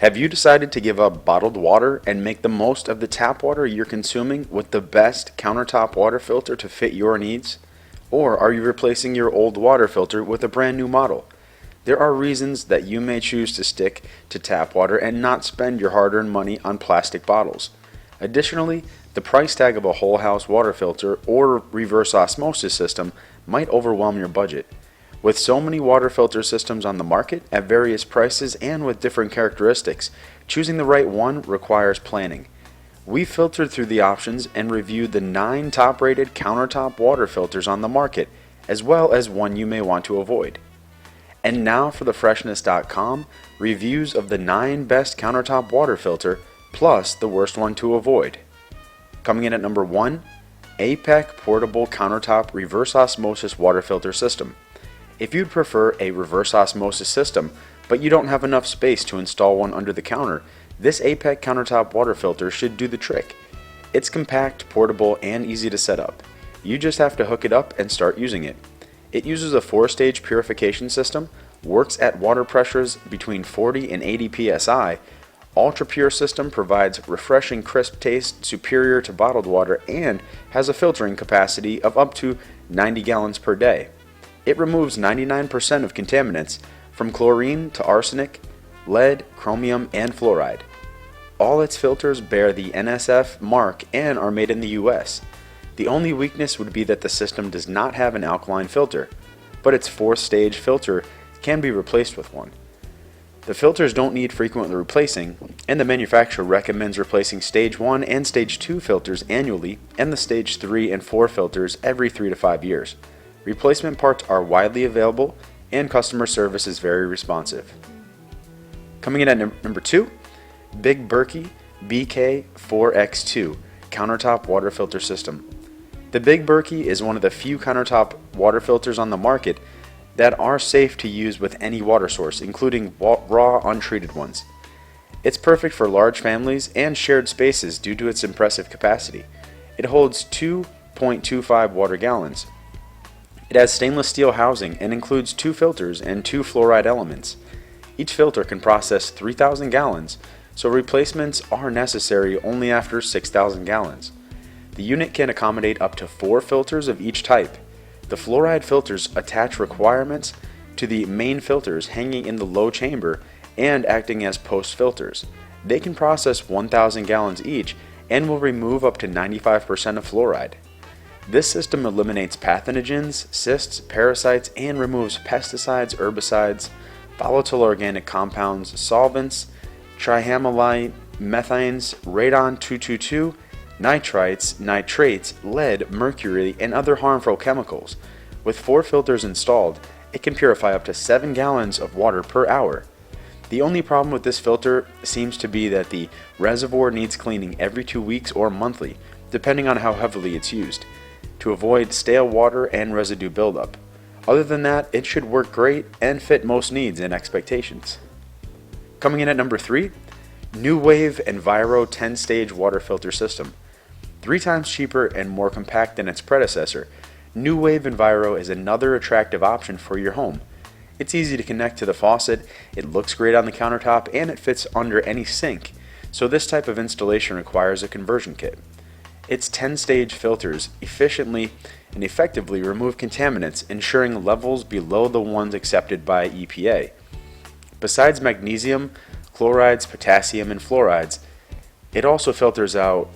Have you decided to give up bottled water and make the most of the tap water you're consuming with the best countertop water filter to fit your needs? Or are you replacing your old water filter with a brand new model? There are reasons that you may choose to stick to tap water and not spend your hard-earned money on plastic bottles. Additionally, the price tag of a whole house water filter or reverse osmosis system might overwhelm your budget. With so many water filter systems on the market at various prices and with different characteristics, choosing the right one requires planning. We filtered through the options and reviewed the 9 top-rated countertop water filters on the market, as well as one you may want to avoid. And now for the Freshness.com reviews of the 9 best countertop water filter, plus the worst one to avoid. Coming in at number 1, Apec Portable Countertop Reverse Osmosis Water Filter System. If you'd prefer a reverse osmosis system, but you don't have enough space to install one under the counter, this Apec countertop water filter should do the trick. It's compact, portable, and easy to set up. You just have to hook it up and start using it. It uses a 4-stage purification system, works at water pressures between 40 and 80 psi. Ultra Pure system provides refreshing crisp taste superior to bottled water and has a filtering capacity of up to 90 gallons per day. It removes 99% of contaminants, from chlorine to arsenic, lead, chromium, and fluoride. All its filters bear the NSF mark and are made in the US. The only weakness would be that the system does not have an alkaline filter, but its 4th-stage filter can be replaced with one. The filters don't need frequently replacing, and the manufacturer recommends replacing Stage 1 and Stage 2 filters annually and the Stage 3 and 4 filters every 3 to 5 years. Replacement parts are widely available and customer service is very responsive. Coming in at number 2, Big Berkey BK4X2 Countertop Water Filter System. The Big Berkey is one of the few countertop water filters on the market that are safe to use with any water source, including raw, untreated ones. It's perfect for large families and shared spaces due to its impressive capacity. It holds 2.25 water gallons. It has stainless steel housing and includes 2 filters and 2 fluoride elements. Each filter can process 3,000 gallons, so replacements are necessary only after 6,000 gallons. The unit can accommodate up to 4 filters of each type. The fluoride filters attach requirements to the main filters hanging in the low chamber and acting as post filters. They can process 1,000 gallons each and will remove up to 95% of fluoride. This system eliminates pathogens, cysts, parasites, and removes pesticides, herbicides, volatile organic compounds, solvents, trihamylite, methanes, radon-222, nitrites, nitrates, lead, mercury, and other harmful chemicals. With 4 filters installed, it can purify up to 7 gallons of water per hour. The only problem with this filter seems to be that the reservoir needs cleaning every 2 weeks or monthly, depending on how heavily it's used, to avoid stale water and residue buildup. Other than that, it should work great and fit most needs and expectations. Coming in at number 3, New Wave Enviro 10-stage water filter system. 3 times cheaper and more compact than its predecessor, New Wave Enviro is another attractive option for your home. It's easy to connect to the faucet, it looks great on the countertop, and it fits under any sink, so this type of installation requires a conversion kit. Its 10-stage filters efficiently and effectively remove contaminants, ensuring levels below the ones accepted by EPA. Besides magnesium, chlorides, potassium, and fluorides, it also filters out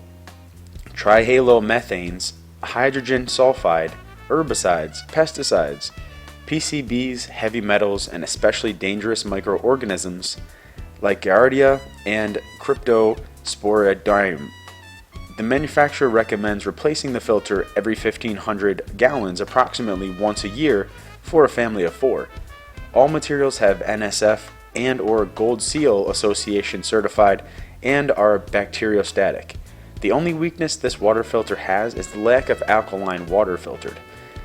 trihalomethanes, hydrogen sulfide, herbicides, pesticides, PCBs, heavy metals, and especially dangerous microorganisms like Giardia and Cryptosporidium. The manufacturer recommends replacing the filter every 1,500 gallons approximately once a year for a family of 4. All materials have NSF and/or Gold Seal Association certified and are bacteriostatic. The only weakness this water filter has is the lack of alkaline water filtered.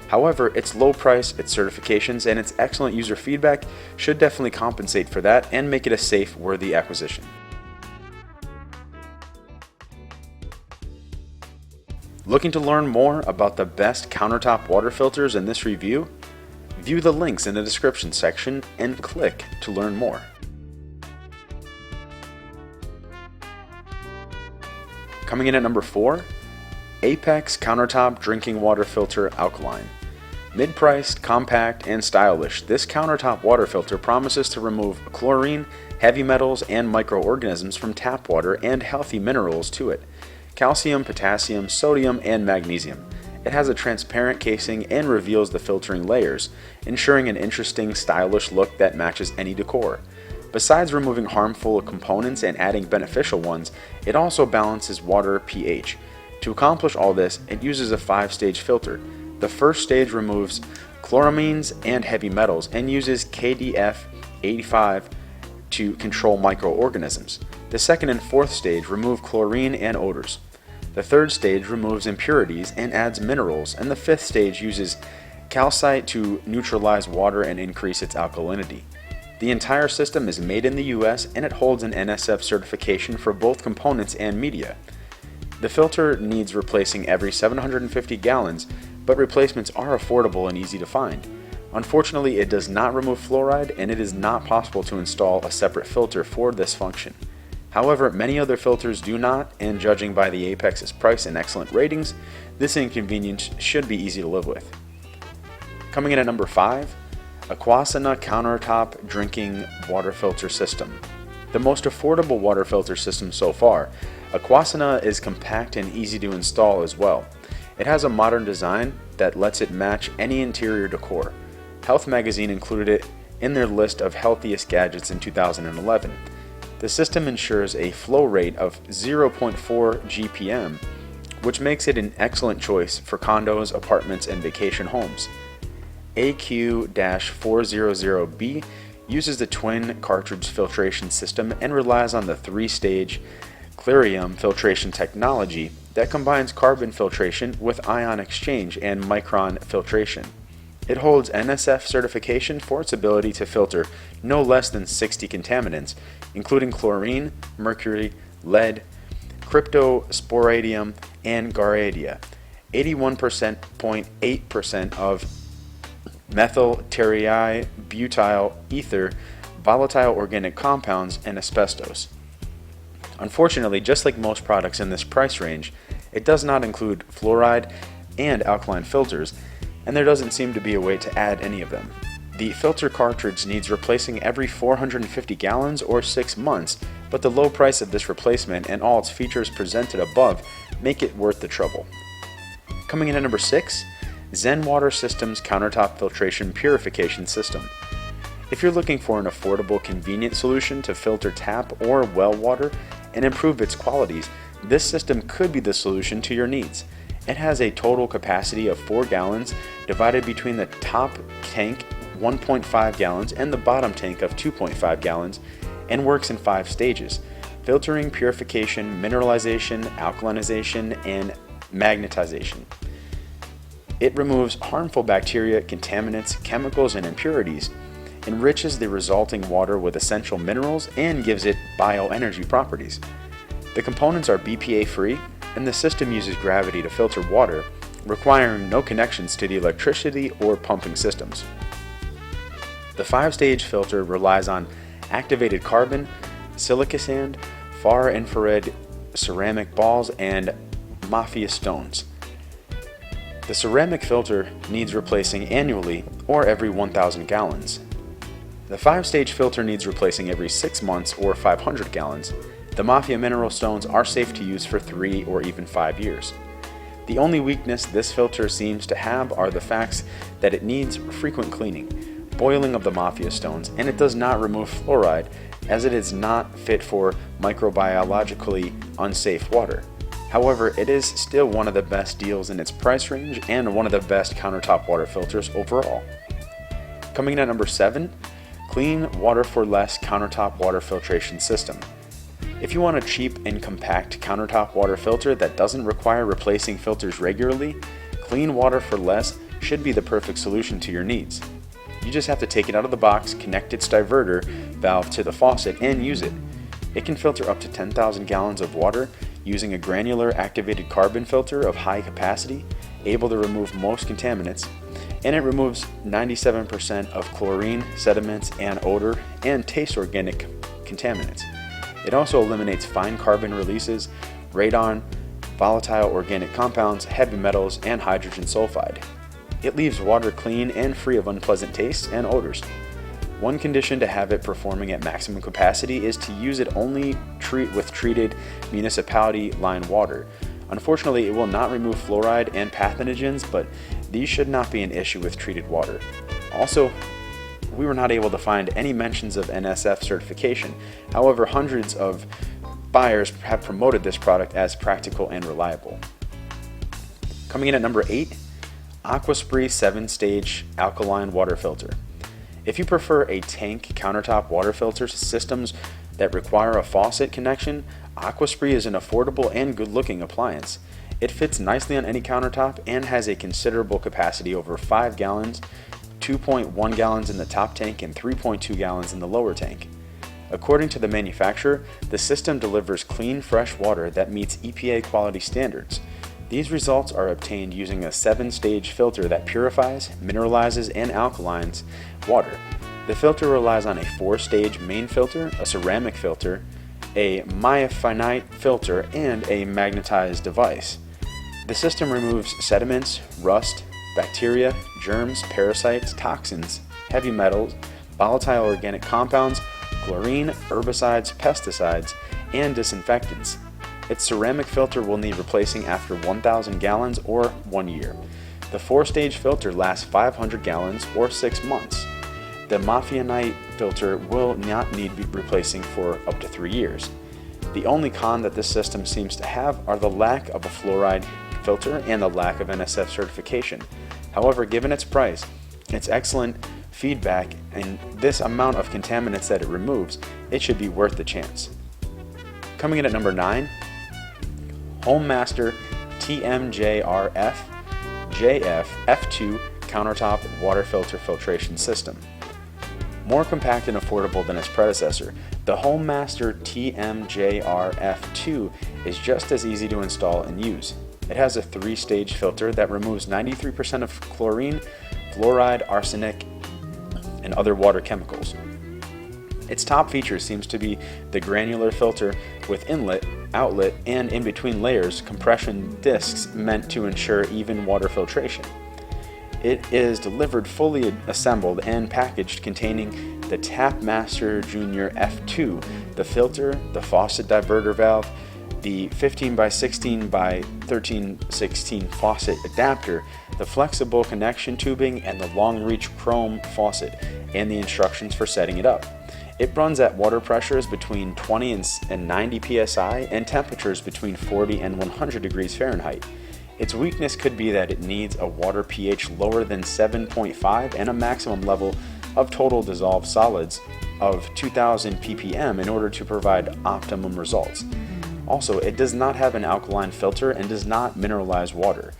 However, its low price, its certifications, and its excellent user feedback should definitely compensate for that and make it a safe, worthy acquisition. Looking to learn more about the best countertop water filters in this review? View the links in the description section and click to learn more. Coming in at number 4, Apec Countertop Drinking Water Filter Alkaline. Mid-priced, compact, and stylish, this countertop water filter promises to remove chlorine, heavy metals, and microorganisms from tap water and healthy minerals to it: calcium, potassium, sodium, and magnesium. It has a transparent casing and reveals the filtering layers, ensuring an interesting, stylish look that matches any decor. Besides removing harmful components and adding beneficial ones, it also balances water pH. To accomplish all this, it uses a 5-stage filter. The first stage removes chloramines and heavy metals and uses KDF 85 to control microorganisms. The second and fourth stage remove chlorine and odors. The third stage removes impurities and adds minerals, and the fifth stage uses calcite to neutralize water and increase its alkalinity. The entire system is made in the US and it holds an NSF certification for both components and media. The filter needs replacing every 750 gallons, but replacements are affordable and easy to find. Unfortunately, it does not remove fluoride, and it is not possible to install a separate filter for this function. However, many other filters do not, and judging by the Apec's price and excellent ratings, this inconvenience should be easy to live with. Coming in at number 5, Aquasana Countertop Drinking Water Filter System. The most affordable water filter system so far, Aquasana is compact and easy to install as well. It has a modern design that lets it match any interior decor. Health Magazine included it in their list of healthiest gadgets in 2011. The system ensures a flow rate of 0.4 GPM, which makes it an excellent choice for condos, apartments, and vacation homes. AQ-400B uses the twin cartridge filtration system and relies on the 3-stage Clarium filtration technology that combines carbon filtration with ion exchange and micron filtration. It holds NSF certification for its ability to filter no less than 60 contaminants, including chlorine, mercury, lead, cryptosporidium, and garradia, 81.8% of methyl butyl ether, volatile organic compounds, and asbestos. Unfortunately, just like most products in this price range, it does not include fluoride and alkaline filters, and there doesn't seem to be a way to add any of them. The filter cartridge needs replacing every 450 gallons or 6 months, but the low price of this replacement and all its features presented above make it worth the trouble. Coming in at number 6, Zen Water Systems Countertop Filtration Purification System. If you're looking for an affordable, convenient solution to filter tap or well water and improve its qualities, this system could be the solution to your needs. It has a total capacity of 4 gallons divided between the top tank 1.5 gallons and the bottom tank of 2.5 gallons and works in 5 stages: filtering, purification, mineralization, alkalinization, and magnetization. It removes harmful bacteria, contaminants, chemicals, and impurities, enriches the resulting water with essential minerals, and gives it bioenergy properties. The components are BPA-free, and the system uses gravity to filter water, requiring no connections to the electricity or pumping systems. The 5-stage filter relies on activated carbon, silica sand, far-infrared ceramic balls, and mafia stones. The ceramic filter needs replacing annually or every 1,000 gallons. The 5-stage filter needs replacing every 6 months or 500 gallons. The Mafia mineral stones are safe to use for 3 or even 5 years. The only weakness this filter seems to have are the facts that it needs frequent cleaning, boiling of the Mafia stones, and it does not remove fluoride as it is not fit for microbiologically unsafe water. However, it is still one of the best deals in its price range and one of the best countertop water filters overall. Coming in at number 7, Clean Water for Less Countertop Water Filtration System. If you want a cheap and compact countertop water filter that doesn't require replacing filters regularly, Clean Water for Less should be the perfect solution to your needs. You just have to take it out of the box, connect its diverter valve to the faucet, and use it. It can filter up to 10,000 gallons of water using a granular activated carbon filter of high capacity, able to remove most contaminants, and it removes 97% of chlorine, sediments, and odor, and taste organic contaminants. It also eliminates fine carbon releases, radon, volatile organic compounds, heavy metals, and hydrogen sulfide. It leaves water clean and free of unpleasant tastes and odors. One condition to have it performing at maximum capacity is to use it only with treated municipality line water. Unfortunately, it will not remove fluoride and pathogens, but these should not be an issue with treated water. Also, we were not able to find any mentions of NSF certification. However, hundreds of buyers have promoted this product as practical and reliable. Coming in at number 8, Aquaspree 7-stage alkaline water filter. If you prefer a tank countertop water filter systems that require a faucet connection, Aquaspree is an affordable and good-looking appliance. It fits nicely on any countertop and has a considerable capacity over 5 gallons, 2.1 gallons in the top tank and 3.2 gallons in the lower tank. According to the manufacturer, the system delivers clean, fresh water that meets EPA quality standards. These results are obtained using a 7-stage filter that purifies, mineralizes, and alkalines water. The filter relies on a 4-stage main filter, a ceramic filter, a myafinite filter, and a magnetized device. The system removes sediments, rust, bacteria, germs, parasites, toxins, heavy metals, volatile organic compounds, chlorine, herbicides, pesticides, and disinfectants. Its ceramic filter will need replacing after 1,000 gallons or 1 year. The 4-stage filter lasts 500 gallons or 6 months. The myafinite filter will not need replacing for up to 3 years. The only con that this system seems to have are the lack of a fluoride filter and the lack of NSF certification. However, given its price, its excellent feedback, and this amount of contaminants that it removes, it should be worth the chance. Coming in at number 9, HomeMaster TMJRF JF F2 Countertop Water Filter Filtration System. More compact and affordable than its predecessor, the HomeMaster TMJRF2 is just as easy to install and use. It has a 3-stage filter that removes 93% of chlorine, fluoride, arsenic, and other water chemicals. Its top feature seems to be the granular filter with inlet, outlet, and in between layers compression discs meant to ensure even water filtration. It is delivered fully assembled and packaged containing the Tapmaster Junior F2, the filter, the faucet diverter valve, the 15x16x1316 faucet adapter, the flexible connection tubing, and the long-reach chrome faucet, and the instructions for setting it up. It runs at water pressures between 20 and 90 psi and temperatures between 40 and 100 degrees Fahrenheit. Its weakness could be that it needs a water pH lower than 7.5 and a maximum level of total dissolved solids of 2000 ppm in order to provide optimum results. Also, it does not have an alkaline filter and does not mineralize water.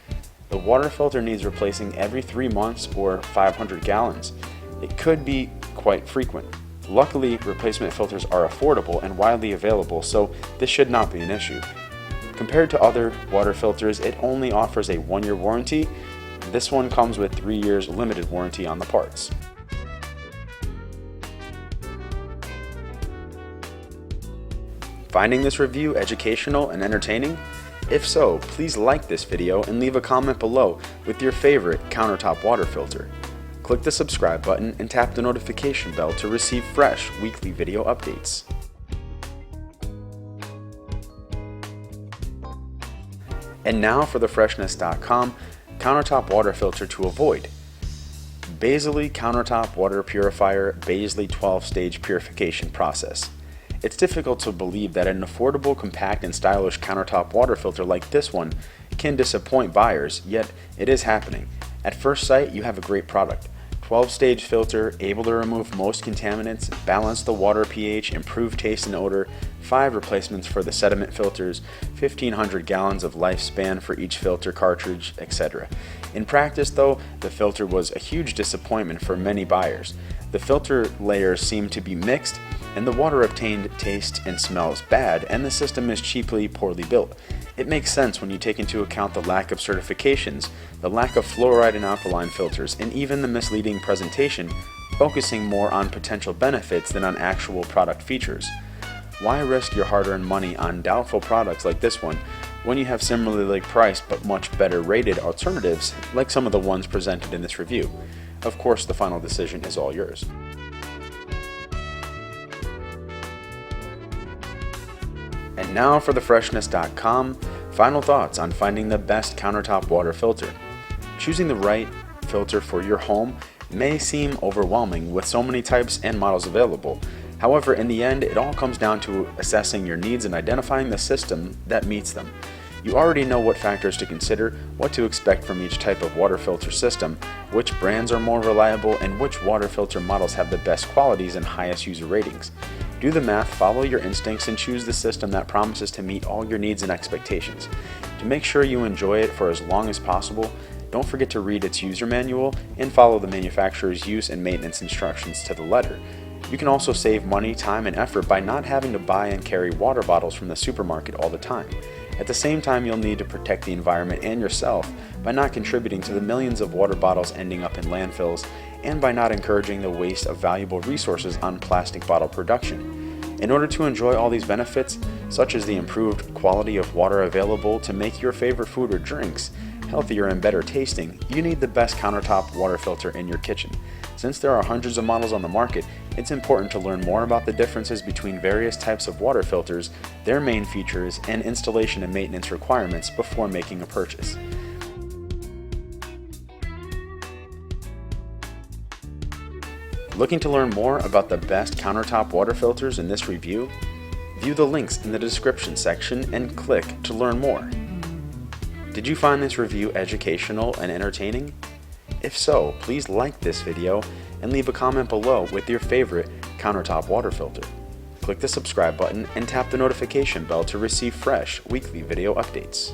The water filter needs replacing every 3 months or 500 gallons. It could be quite frequent. Luckily, replacement filters are affordable and widely available, so this should not be an issue. Compared to other water filters, it only offers a 1-year warranty. This one comes with 3 years limited warranty on the parts. Finding this review educational and entertaining? If so, please like this video and leave a comment below with your favorite countertop water filter. Click the subscribe button and tap the notification bell to receive fresh weekly video updates. And now for the Freshness.com countertop water filter to avoid. Basily Countertop Water Purifier Basily 12-stage purification process. It's difficult to believe that an affordable, compact, and stylish countertop water filter like this one can disappoint buyers, yet it is happening. At first sight, you have a great product. 12-stage filter, able to remove most contaminants, balance the water pH, improve taste and odor, 5 replacements for the sediment filters, 1,500 gallons of lifespan for each filter cartridge, etc. In practice though, the filter was a huge disappointment for many buyers. The filter layers seem to be mixed, and the water obtained tastes and smells bad, and the system is cheaply, poorly built. It makes sense when you take into account the lack of certifications, the lack of fluoride and alkaline filters, and even the misleading presentation, focusing more on potential benefits than on actual product features. Why risk your hard-earned money on doubtful products like this one when you have similarly priced but much better rated alternatives like some of the ones presented in this review. Of course, the final decision is all yours. And now for the Freshness.com final thoughts on finding the best countertop water filter. Choosing the right filter for your home may seem overwhelming with so many types and models available. However, in the end, it all comes down to assessing your needs and identifying the system that meets them. You already know what factors to consider, what to expect from each type of water filter system, which brands are more reliable, and which water filter models have the best qualities and highest user ratings. Do the math, follow your instincts, and choose the system that promises to meet all your needs and expectations. To make sure you enjoy it for as long as possible, don't forget to read its user manual and follow the manufacturer's use and maintenance instructions to the letter. You can also save money, time, and effort by not having to buy and carry water bottles from the supermarket all the time. At the same time, you'll need to protect the environment and yourself by not contributing to the millions of water bottles ending up in landfills, and by not encouraging the waste of valuable resources on plastic bottle production. In order to enjoy all these benefits, such as the improved quality of water available to make your favorite food or drinks healthier and better tasting, you need the best countertop water filter in your kitchen. Since there are hundreds of models on the market, it's important to learn more about the differences between various types of water filters, their main features, and installation and maintenance requirements before making a purchase. Looking to learn more about the best countertop water filters in this review? View the links in the description section and click to learn more. Did you find this review educational and entertaining? If so, please like this video and leave a comment below with your favorite countertop water filter. Click the subscribe button and tap the notification bell to receive fresh weekly video updates.